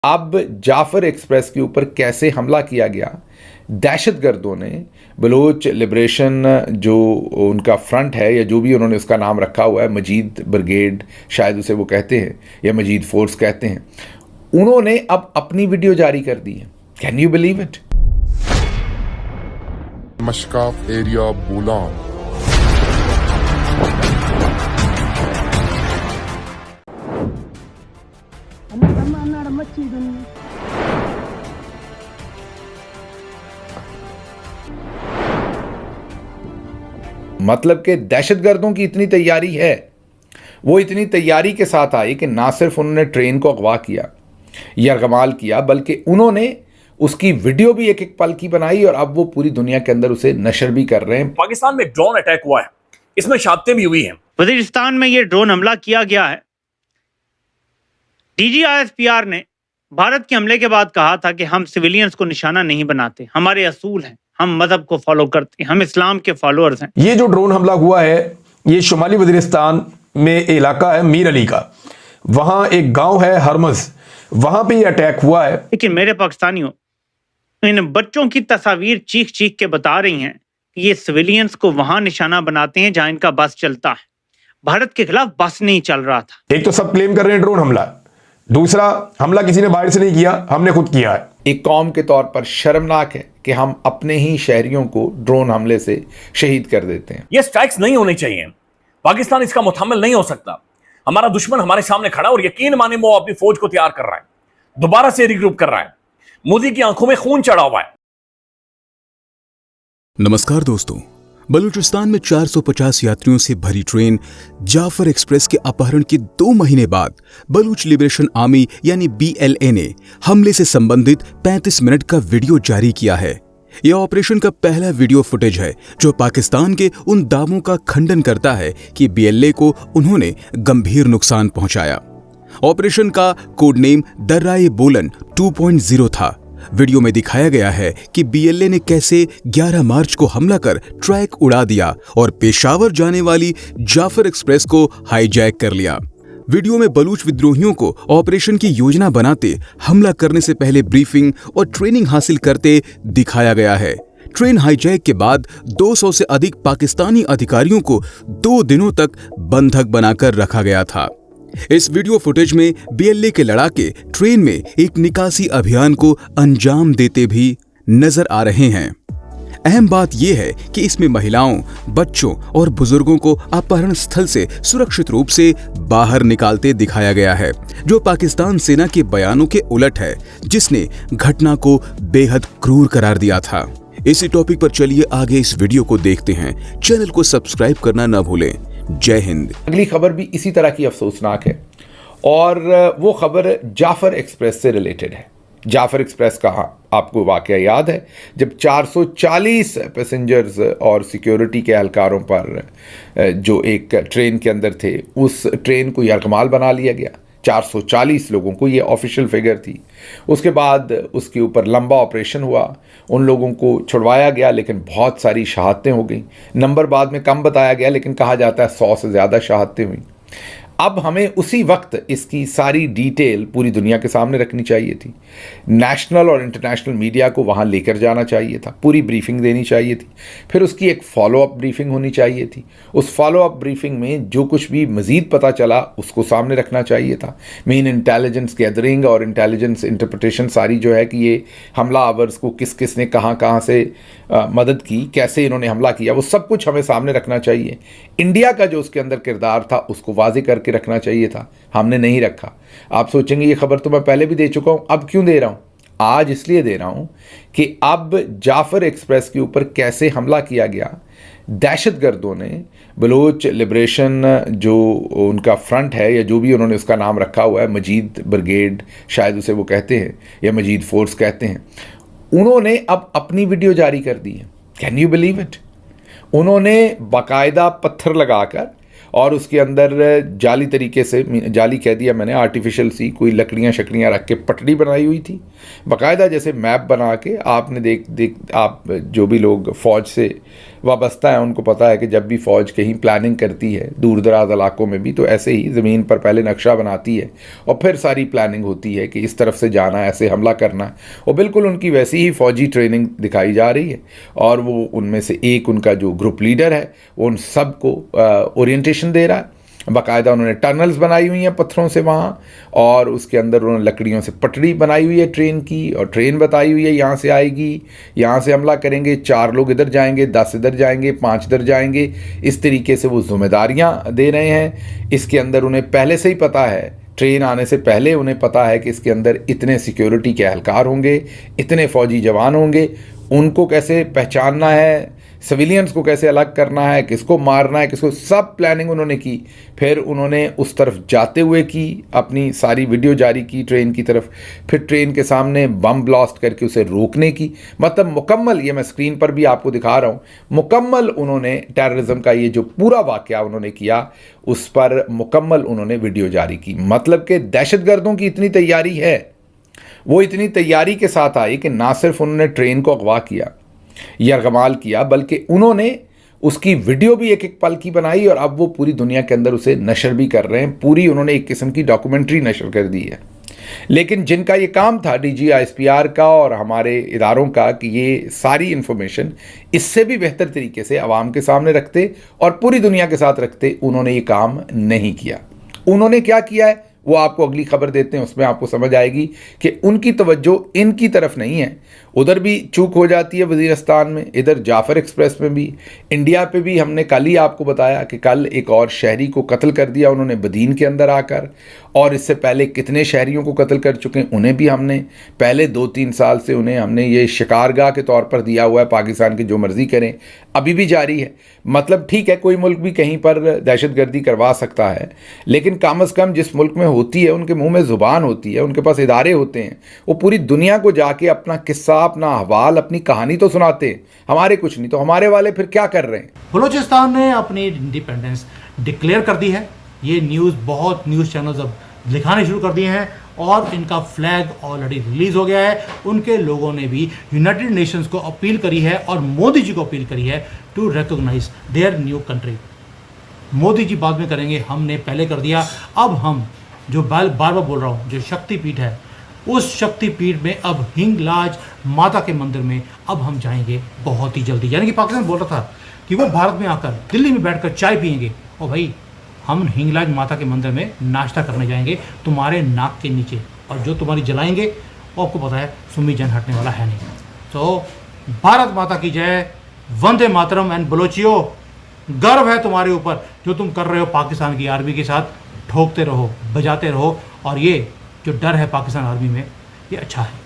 अब जाफर एक्सप्रेस के ऊपर कैसे हमला किया गया, दहशतगर्दों ने बलूच लिबरेशन जो उनका फ्रंट है या जो भी उन्होंने उसका नाम रखा हुआ है, मजीद ब्रिगेड शायद उसे वो कहते हैं या मजीद फोर्स कहते हैं, उन्होंने अब अपनी वीडियो जारी कर दी है। Can you believe it? Mashkaf area Bolan मतलब कि दहशतगर्दों की इतनी तैयारी है, वो इतनी तैयारी के साथ आए कि ना सिर्फ उन्होंने ट्रेन को अगवा किया, यरगमाल किया, बल्कि उन्होंने उसकी वीडियो भी एक एक पल की बनाई और अब वो पूरी दुनिया के अंदर उसे नशर भी कर रहे हैं। पाकिस्तान में ड्रोन अटैक हुआ है, इसमें शहादतें भी हुई हैं। वजीरिस्तान में ये ड्रोन हमला किया गया है। DGISPR ने भारत के हमले के बाद कहा था कि हम सिविलियंस को निशाना नहीं बनाते, हमारे असूल हैं, हम मजहब को फॉलो करते हैं, हम इस्लाम के फॉलोअर्स हैं। ये जो ड्रोन हमला हुआ है ये शुमाली वजीरिस्तान में इलाका है मीर अली का, वहां एक गांव है हरमज, वहां पे ये अटैक हुआ है। लेकिन मेरे पाकिस्तानियों, इन बच्चों की तस्वीर चीख चीख के बता रही हैं कि ये सिविलियंस को वहां निशाना बनाते हैं जहां इनका बस चलता है। भारत के खिलाफ बस नहीं चल रहा था। एक तो सब क्लेम कर रहे हैं ड्रोन हमला, दूसरा हमला किसी ने बाहर से नहीं किया, हमने खुद किया है। एक कौम के तौर पर शर्मनाक है कि हम अपने ही शहरियों को ड्रोन हमले से शहीद कर देते हैं। ये स्ट्राइक्स नहीं होनी चाहिए, पाकिस्तान इसका मुतहम्मिल नहीं हो सकता। हमारा दुश्मन हमारे सामने खड़ा और यकीन माने वो अपनी फौज को तैयार कर रहा है, दोबारा से रिग्रुप कर रहा है, मोदी की आंखों में खून चढ़ा हुआ है। नमस्कार दोस्तों, बलूचिस्तान में 450 यात्रियों से भरी ट्रेन जाफर एक्सप्रेस के अपहरण के 2 महीने बाद बलूच लिबरेशन आर्मी यानी BLA ने हमले से संबंधित 35 मिनट का वीडियो जारी किया है। यह ऑपरेशन का पहला वीडियो फुटेज है जो पाकिस्तान के उन दावों का खंडन करता है कि BLA को उन्होंने गंभीर नुकसान पहुंचाया। ऑपरेशन का कोड नेम दर्राए बोलन 2.0 था। वीडियो में दिखाया गया है कि BLA ने कैसे 11 मार्च को हमला कर ट्रैक उड़ा दिया और पेशावर जाने वाली जाफर एक्सप्रेस को हाईजैक कर लिया। वीडियो में बलूच विद्रोहियों को ऑपरेशन की योजना बनाते, हमला करने से पहले ब्रीफिंग और ट्रेनिंग हासिल करते दिखाया गया है। ट्रेन हाईजैक के बाद 200 से अधिक पाकिस्तानी अधिकारियों को 2 दिनों तक बंधक बनाकर रखा गया था। इस वीडियो फुटेज में BLA के लड़ाके ट्रेन में एक निकासी अभियान को अंजाम देते भी नजर आ रहे हैं। अहम बात यह है कि इसमें महिलाओं, बच्चों और बुजुर्गों को अपहरण स्थल से सुरक्षित रूप से बाहर निकालते दिखाया गया है, जो पाकिस्तान सेना के बयानों के उलट है, जिसने घटना को बेहद क्रूर करार दिया था। इसी टॉपिक पर चलिए आगे इस वीडियो को देखते हैं। चैनल को सब्सक्राइब करना न भूलें। जय हिंद। अगली खबर भी इसी तरह की अफसोसनाक है और वो खबर जाफर एक्सप्रेस से रिलेटेड है। जाफर एक्सप्रेस का आपको वाकया याद है जब 440 पैसेंजर्स और सिक्योरिटी के एहलकारों पर जो एक ट्रेन के अंदर थे, उस ट्रेन को यरगमाल बना लिया गया। 440 लोगों को, ये ऑफिशियल फिगर थी। उसके बाद उसके ऊपर लंबा ऑपरेशन हुआ, उन लोगों को छुड़वाया गया, लेकिन बहुत सारी शहादतें हो गई। नंबर बाद में कम बताया गया, लेकिन कहा जाता है 100 से ज़्यादा शहादतें हुई। अब हमें उसी वक्त इसकी सारी डिटेल पूरी दुनिया के सामने रखनी चाहिए थी। नेशनल और इंटरनेशनल मीडिया को वहाँ लेकर जाना चाहिए था, पूरी ब्रीफिंग देनी चाहिए थी, फिर उसकी एक फॉलो अप ब्रीफिंग होनी चाहिए थी। उस फॉलो अप ब्रीफिंग में जो कुछ भी मज़ीद पता चला उसको सामने रखना चाहिए था। मेन इंटेलिजेंस गैदरिंग और इंटेलिजेंस इंटरप्रिटेशन सारी जो है कि ये हमला आवर्स को किस किस ने कहाँ से मदद की, कैसे इन्होंने हमला किया, वो सब कुछ हमें सामने रखना चाहिए। इंडिया का जो उसके अंदर किरदार था उसको वाज़ेह करके रखना चाहिए था, हमने नहीं रखा। आप सोचेंगे ये खबर तो मैं पहले भी दे चुका हूँ, अब क्यों दे रहा हूँ? आज इसलिए दे रहा हूँ कि अब जाफर एक्सप्रेस के ऊपर कैसे हमला किया गया, दहशतगर्दों ने बलूच लिबरेशन जो उनका फ्रंट है या जो भी उन्होंने उसका नाम रखा हुआ है, मजीद ब्रिगेड शायद उसे वो कहते हैं या मजीद फोर्स कहते हैं, उन्होंने अब अपनी वीडियो जारी कर दी है। Can you believe it? उन्होंने बाकायदा पत्थर लगाकर और उसके अंदर जाली तरीके से, जाली कह दिया मैंने, आर्टिफिशियल सी कोई लकड़ियाँ शकड़ियाँ रख के पटड़ी बनाई हुई थी बाकायदा, जैसे मैप बना के। आपने आप जो भी लोग फ़ौज से वाबस्ता है उनको पता है कि जब भी फ़ौज कहीं प्लानिंग करती है दूर दराज इलाकों में भी, तो ऐसे ही ज़मीन पर पहले नक्शा बनाती है और फिर सारी प्लानिंग होती है कि इस तरफ से जाना है, ऐसे हमला करना है। और बिल्कुल उनकी वैसी ही फ़ौजी ट्रेनिंग दिखाई जा रही है। और वो उनमें से एक उनका जो ग्रुप लीडर है वो उन सब को ओरिएंटेशन दे रहा है। बाकायदा उन्होंने टनल्स बनाई हुई हैं पत्थरों से वहाँ, और उसके अंदर उन्होंने लकड़ियों से पटड़ी बनाई हुई है ट्रेन की, और ट्रेन बताई हुई है यहाँ से आएगी, यहाँ से हमला करेंगे, 4 लोग इधर जाएंगे, 10 इधर जाएंगे, 5 इधर जाएंगे। इस तरीके से वो जिम्मेदारियाँ दे रहे हैं। इसके अंदर उन्हें पहले से ही पता है, ट्रेन आने से पहले उन्हें पता है कि इसके अंदर इतने सिक्योरिटी के एहलकार होंगे, इतने फ़ौजी जवान होंगे, उनको कैसे पहचानना है, सिविलियंस को कैसे अलग करना है, किसको मारना है, किसको, सब प्लानिंग उन्होंने की। फिर उन्होंने उस तरफ जाते हुए की अपनी सारी वीडियो जारी की ट्रेन की तरफ, फिर ट्रेन के सामने बम ब्लास्ट करके उसे रोकने की, मतलब मुकम्मल, ये मैं स्क्रीन पर भी आपको दिखा रहा हूँ, मुकम्मल उन्होंने टेररिज्म का ये जो पूरा वाक़या उन्होंने किया उस पर मुकम्मल उन्होंने वीडियो जारी की। मतलब कि दहशतगर्दों की इतनी तैयारी है, वो इतनी तैयारी के साथ आई कि ना सिर्फ उन्होंने ट्रेन को अगवा किया, यरगमाल किया, बल्कि उन्होंने उसकी वीडियो भी एक एक पल की बनाई और अब वो पूरी दुनिया के अंदर उसे नशर भी कर रहे हैं। पूरी उन्होंने एक किस्म की डॉक्यूमेंट्री नशर कर दी है। लेकिन जिनका ये काम था DGISPR का और हमारे इदारों का कि ये सारी इन्फॉर्मेशन इससे भी बेहतर तरीके से आवाम के सामने रखते और पूरी दुनिया के साथ रखते, उन्होंने ये काम नहीं किया। उन्होंने क्या किया है वो आपको अगली खबर देते हैं, उसमें आपको समझ आएगी कि उनकी तवज्जो इनकी तरफ नहीं है। उधर भी चूक हो जाती है वज़ीरिस्तान में, इधर जाफ़र एक्सप्रेस में भी, इंडिया पे भी। हमने कल ही आपको बताया कि कल एक और शहरी को कत्ल कर दिया उन्होंने बदीन के अंदर आकर, और इससे पहले कितने शहरियों को कत्ल कर चुके हैं, उन्हें भी हमने पहले 2-3 साल से उन्हें हमने ये शिकारगाह के तौर पर दिया हुआ है। पाकिस्तान के जो मर्ज़ी करें, अभी भी जारी है। मतलब ठीक है, कोई मुल्क भी कहीं पर दहशतगर्दी करवा सकता है, लेकिन कम अज़ कम जिस मुल्क में होती है उनके मुंह में ज़ुबान होती है, उनके पास इदारे होते हैं, वो पूरी दुनिया को जाके अपना किस्सा, अपना अहवाल, अपनी कहानी तो सुनाते हैं। हमारे कुछ नहीं, तो हमारे वाले फिर क्या कर रहे हैं? बलूचिस्तान ने अपनी इंडिपेंडेंस डिक्लेयर कर दी है। ये न्यूज़ बहुत न्यूज़ चैनल्स अब दिखाने शुरू कर दिए हैं और इनका फ्लैग ऑलरेडी रिलीज़ हो गया है। उनके लोगों ने भी यूनाइटेड नेशंस को अपील करी है और मोदी जी को अपील करी है to recognize their new country. Modi ji बाद में करेंगे, हमने पहले कर दिया। अब हम जो बार बार बोल रहा हूँ, जो शक्तिपीठ है, उस शक्तिपीठ में अब हिंगलाज माता के मंदिर में अब हम जाएंगे बहुत ही जल्दी। यानी कि पाकिस्तान बोल रहा था कि वो भारत में आकर दिल्ली में बैठकर चाय पियेंगे, और भाई हम हिंगलाज माता के मंदिर में नाश्ता करने जाएंगे तुम्हारे नाक के नीचे, और जो तुम्हारी जलाएंगे वो आपको पता है सुम्मी जन हटने वाला है नहीं। तो भारत माता की जय, वंदे मातरम। एंड बलोचियो, गर्व है तुम्हारे ऊपर जो तुम कर रहे हो पाकिस्तान की आर्मी के साथ। ठोकते रहो, बजाते रहो, और ये जो डर है पाकिस्तान आर्मी में, ये अच्छा है।